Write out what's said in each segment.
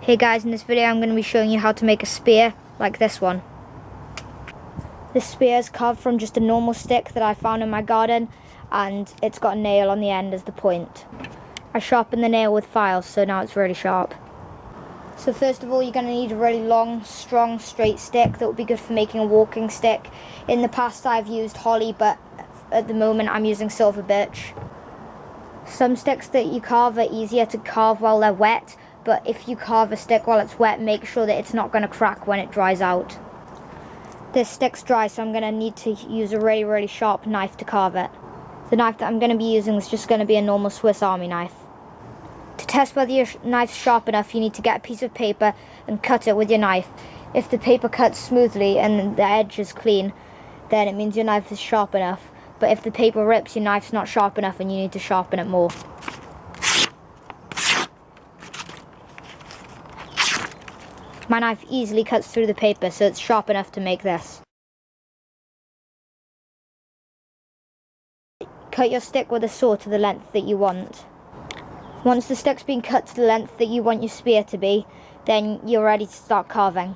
Hey guys, in this video I'm going to be showing you how to make a spear like this one. This spear is carved from just a normal stick that I found in my garden, and it's got a nail on the end as the point. I sharpened the nail with files, so now it's really sharp. So first of all, you're going to need a really long, strong, straight stick that will be good for making a walking stick. In the past I've used holly, but at the moment I'm using silver birch. Some sticks that you carve are easier to carve while they're wet, but if you carve a stick while it's wet, make sure that it's not going to crack when it dries out. This stick's dry, so I'm going to need to use a really sharp knife to carve it. The knife that I'm going to be using is just going to be a normal Swiss Army knife. To test whether your knife's sharp enough, you need to get a piece of paper and cut it with your knife. If the paper cuts smoothly and the edge is clean, then it means your knife is sharp enough. But if the paper rips, your knife's not sharp enough and you need to sharpen it more. My knife easily cuts through the paper, so it's sharp enough to make this. Cut your stick with a saw to the length that you want. Once the stick's been cut to the length that you want your spear to be, then you're ready to start carving.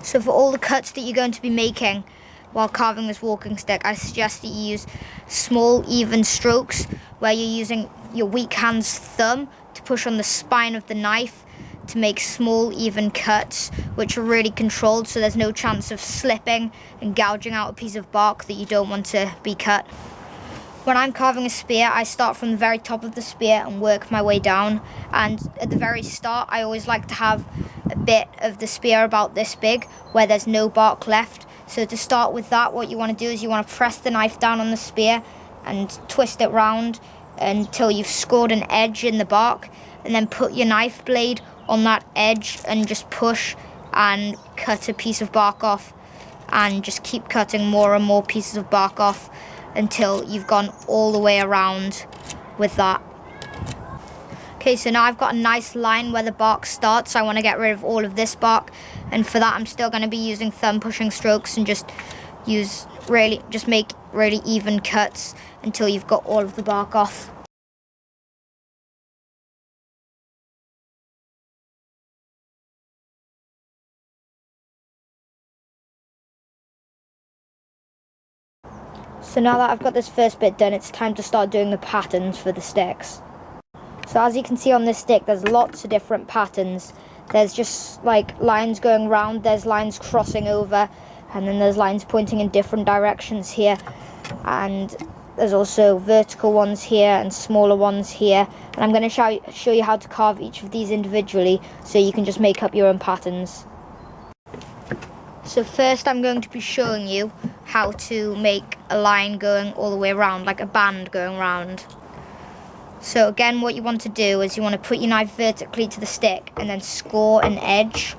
So for all the cuts that you're going to be making while carving this walking stick, I suggest that you use small, even strokes where you're using your weak hand's thumb to push on the spine of the knife to make small, even cuts, which are really controlled, so there's no chance of slipping and gouging out a piece of bark that you don't want to be cut. When I'm carving a spear, I start from the very top of the spear and work my way down. And at the very start, I always like to have a bit of the spear about this big, where there's no bark left. So to start with that, what you want to do is you want to press the knife down on the spear and twist it round until you've scored an edge in the bark, and then put your knife blade on that edge and just push and cut a piece of bark off, and just keep cutting more and more pieces of bark off until you've gone all the way around with that. Okay, so now I've got a nice line where the bark starts, so I want to get rid of all of this bark, and for that I'm still going to be using thumb pushing strokes and just make really even cuts until you've got all of the bark off. So now that I've got this first bit done, it's time to start doing the patterns for the sticks. So as you can see on this stick, there's lots of different patterns. There's just like lines going round, there's lines crossing over, and then there's lines pointing in different directions here. And there's also vertical ones here and smaller ones here. And I'm going to show you how to carve each of these individually, so you can just make up your own patterns. So first I'm going to be showing you how to make a line going all the way around, like a band going round. So again, what you want to do is you want to put your knife vertically to the stick and then score an edge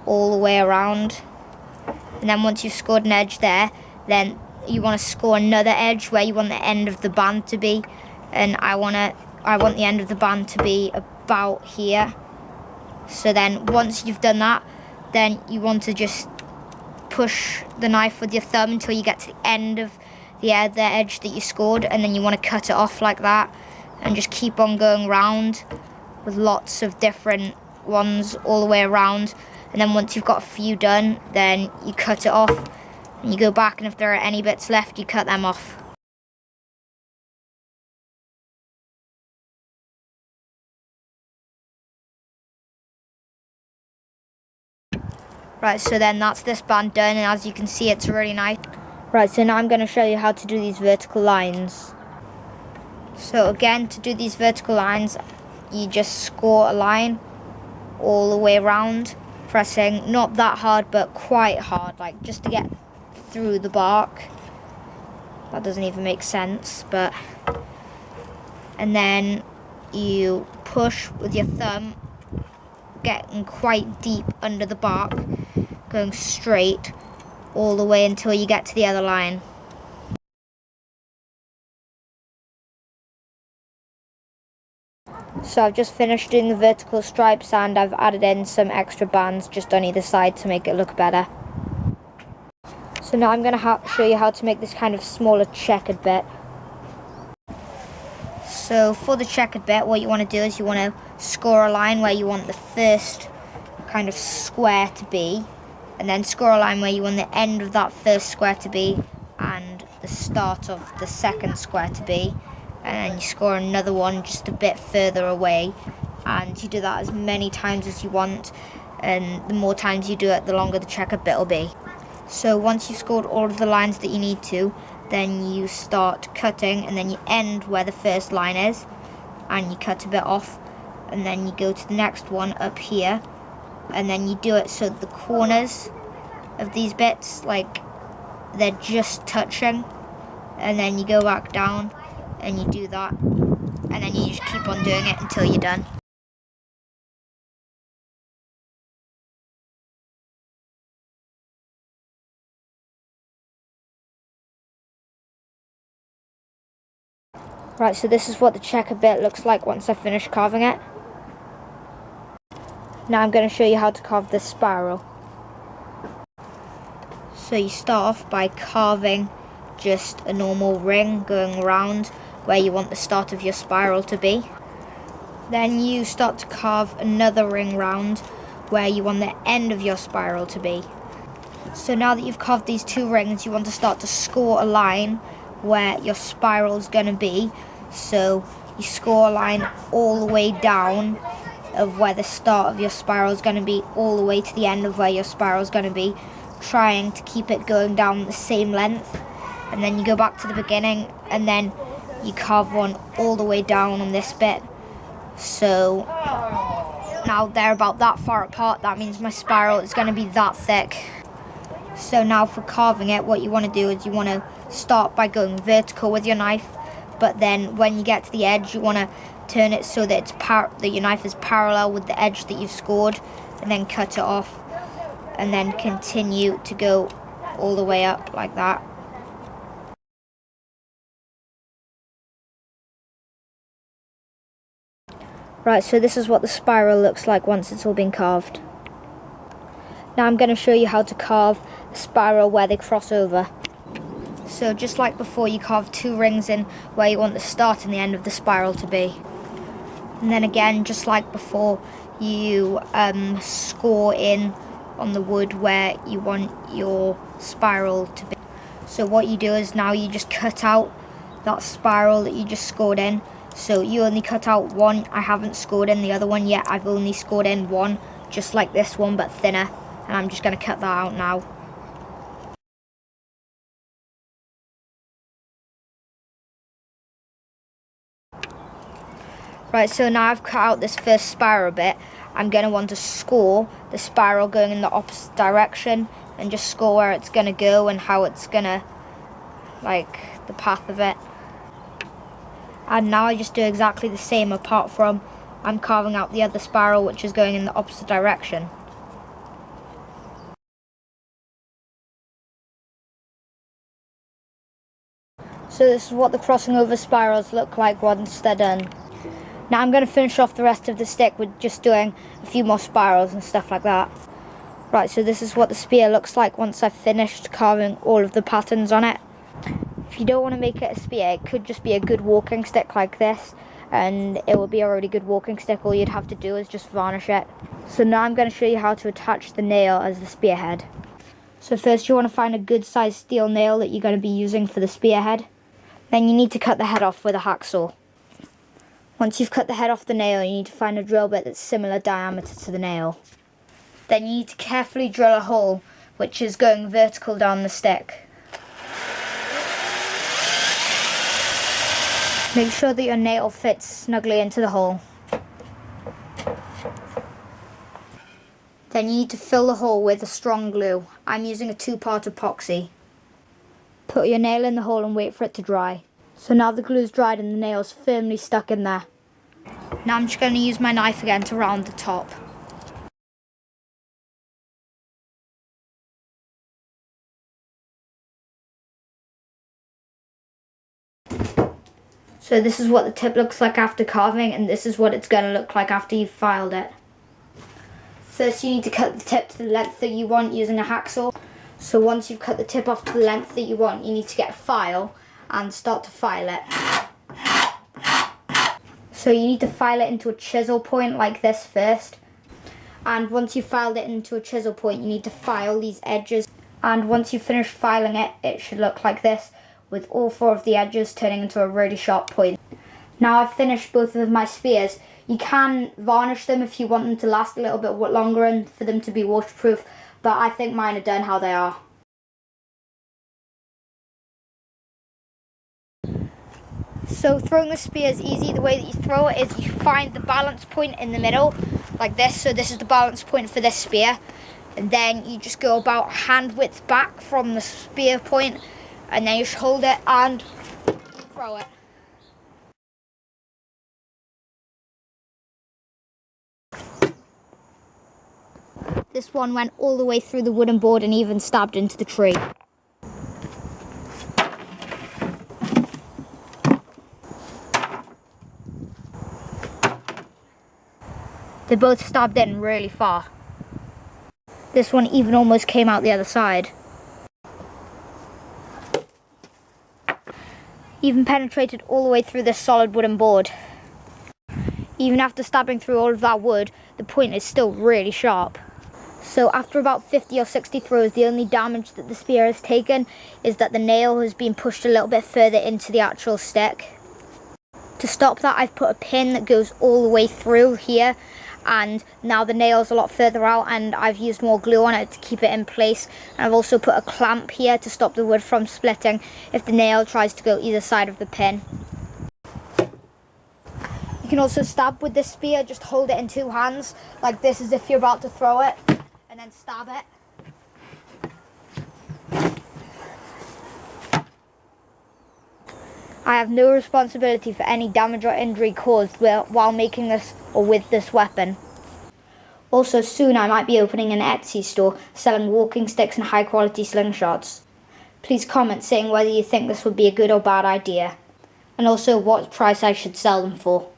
all the way around. And then once you've scored an edge there, then you want to score another edge where you want the end of the band to be. And I want the end of the band to be about here. So then once you've done that, then you want to just push the knife with your thumb until you get to the end of the edge that you scored, and then you want to cut it off like that, and just keep on going round with lots of different ones all the way around. And then once you've got a few done, then you cut it off and you go back, and if there are any bits left, you cut them off. Right, so then that's this band done, and as you can see, it's really nice. Right, so now I'm going to show you how to do these vertical lines. So again, to do these vertical lines, you just score a line all the way around, pressing not that hard, but quite hard, like just to get through the bark. That doesn't even make sense, but... And then you push with your thumb, getting quite deep under the bark, going straight all the way until you get to the other line. So I've just finished doing the vertical stripes, and I've added in some extra bands just on either side to make it look better. So now I'm going to show you how to make this kind of smaller checkered bit. So for the checkered bit, what you want to do is you want to score a line where you want the first kind of square to be, and then score a line where you want the end of that first square to be and the start of the second square to be, and then you score another one just a bit further away, and you do that as many times as you want, and the more times you do it, the longer the checkered bit will be. So once you've scored all of the lines that you need to, then you start cutting, and then you end where the first line is, and you cut a bit off, and then you go to the next one up here, and then you do it so the corners of these bits, like, they're just touching, and then you go back down and you do that, and then you just keep on doing it until you're done. Right, so this is what the checkered bit looks like once I finish carving it. Now I'm going to show you how to carve this spiral. So you start off by carving just a normal ring going around where you want the start of your spiral to be. Then you start to carve another ring round where you want the end of your spiral to be. So now that you've carved these two rings, you want to start to score a line where your spiral is going to be. So you score a line all the way down of where the start of your spiral is going to be, all the way to the end of where your spiral is going to be, trying to keep it going down the same length. And then you go back to the beginning, and then you carve one all the way down on this bit. So now they're about that far apart. That means my spiral is going to be that thick. So now for carving it, what you want to do is you want to start by going vertical with your knife, but then when you get to the edge, you want to turn it so that that your knife is parallel with the edge that you've scored, and then cut it off, and then continue to go all the way up like that. Right, so this is what the spiral looks like once it's all been carved. Now I'm going to show you how to carve a spiral where they cross over. So just like before, you carve two rings in where you want the start and the end of the spiral to be. And then again, just like before, you score in on the wood where you want your spiral to be. So what you do is now you just cut out that spiral that you just scored in. So you only cut out one. I haven't scored in the other one yet. I've only scored in one, just like this one, but thinner. And I'm just going to cut that out now. Right, so now I've cut out this first spiral bit, I'm going to want to score the spiral going in the opposite direction, and just score where it's going to go and how it's going to, like, the path of it. And now I just do exactly the same, apart from I'm carving out the other spiral which is going in the opposite direction. So this is what the crossing over spirals look like once they're done. Now I'm going to finish off the rest of the stick with just doing a few more spirals and stuff like that. Right, so this is what the spear looks like once I've finished carving all of the patterns on it. If you don't want to make it a spear, it could just be a good walking stick like this, and it will be a really good walking stick. All you'd have to do is just varnish it. So now I'm going to show you how to attach the nail as the spearhead. So first you want to find a good sized steel nail that you're going to be using for the spearhead. Then you need to cut the head off with a hacksaw. Once you've cut the head off the nail, you need to find a drill bit that's similar diameter to the nail. Then you need to carefully drill a hole which is going vertical down the stick. Make sure that your nail fits snugly into the hole. Then you need to fill the hole with a strong glue. I'm using a 2-part epoxy. Put your nail in the hole and wait for it to dry. So now the glue's dried and the nail's firmly stuck in there. Now I'm just going to use my knife again to round the top. So this is what the tip looks like after carving, and this is what it's going to look like after you've filed it. First you need to cut the tip to the length that you want using a hacksaw. So once you've cut the tip off to the length that you want, you need to get a file and start to file it. So you need to file it into a chisel point like this first. And once you've filed it into a chisel point, you need to file these edges. And once you've finished filing it, it should look like this, with all 4 of the edges turning into a really sharp point. Now I've finished both of my spears. You can varnish them if you want them to last a little bit longer and for them to be waterproof, but I think mine are done how they are. So throwing the spear is easy. The way that you throw it is you find the balance point in the middle, like this. So this is the balance point for this spear. And then you just go about hand width back from the spear point, and then you just hold it and throw it. This one went all the way through the wooden board and even stabbed into the tree. They both stabbed in really far. This one even almost came out the other side. Even penetrated all the way through this solid wooden board. Even after stabbing through all of that wood, the point is still really sharp. So after about 50 or 60 throws, the only damage that the spear has taken is that the nail has been pushed a little bit further into the actual stick. To stop that, I've put a pin that goes all the way through here, and now the nail's a lot further out, and I've used more glue on it to keep it in place. And I've also put a clamp here to stop the wood from splitting if the nail tries to go either side of the pin. You can also stab with this spear. Just hold it in 2 hands like this, as if you're about to throw it, and then stab it. I have no responsibility for any damage or injury caused while making this or with this weapon. Also soon I might be opening an Etsy store selling walking sticks and high quality slingshots. Please comment saying whether you think this would be a good or bad idea, and also what price I should sell them for.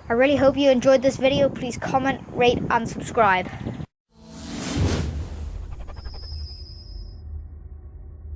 I really hope you enjoyed this video. Please comment, rate and subscribe.